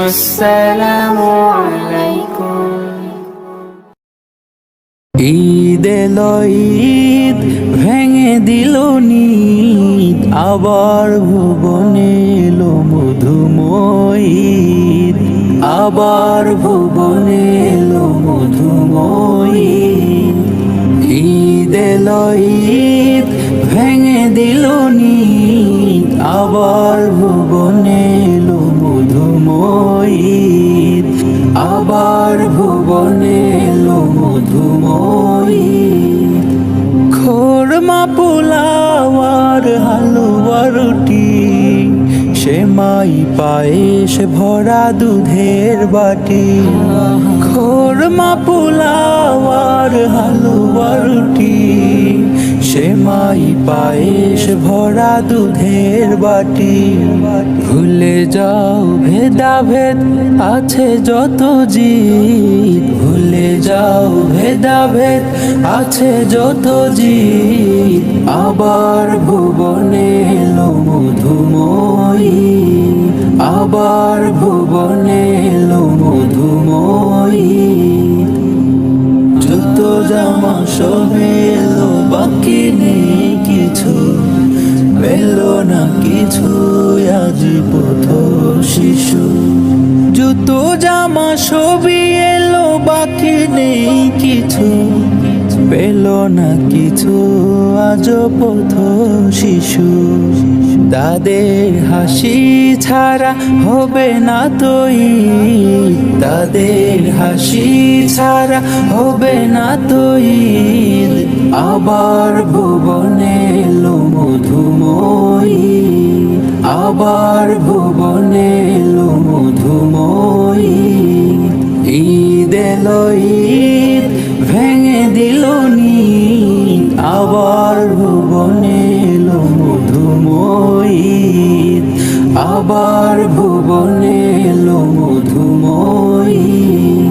আসসালামু আলাইকুম। ঈদ এলো ঈদ ভেঙে দিল নিদ, আবার ভুবনে এলো মধুময় ঈদ, আবার ভুবনে এলো মধুময় ঈদ। ঈদ এলো ঈদ ভেঙে দিল নিদ, আবার ভুবনে এলো মধুময় ঈদ, আবার ভুবনে এলো মধুময় ঈদ। খোরমা পোলাও আর হালুয়া রুটি, সেমাই পায়েস ভরা দুধের বাটি। খোরমা পোলাও আর হালুয়া রুটি, সেমাই পায়েস ভরা দুধের বাটি। ভুলে যাও ভেদাভেদ আছে যত জিদ, ভুলে যাও ভেদাভেদ আছে যত জিদ, আবার ভুবনে এলো মধুময় ঈদ, আবার ভুবনে এলো মধুময় ঈদ। যত জামা সবে এলো, বাকি নেই কিছু, পেলো না কিছু আজ পথ শিশু। জুতো জামা সবই এলো, বাকি নেই কিছু, পেলো না কিছু আজ পথ শিশু। তাদের হাসি ছাড়া হবে না তো ঈদ, তাদের হাসি ছাড়া হবে না তো ঈদ, আবার ভুবনে এলো মধুময় ঈদ, আবার ভুবনে এলো মধুময় ঈদ। ঈদ এলো ঈদ ভেঙে দিল নিদ, আবার ভুবনে এলো মধুময় ঈদ, আবার ভুবনে এলো মধুময় ঈদ।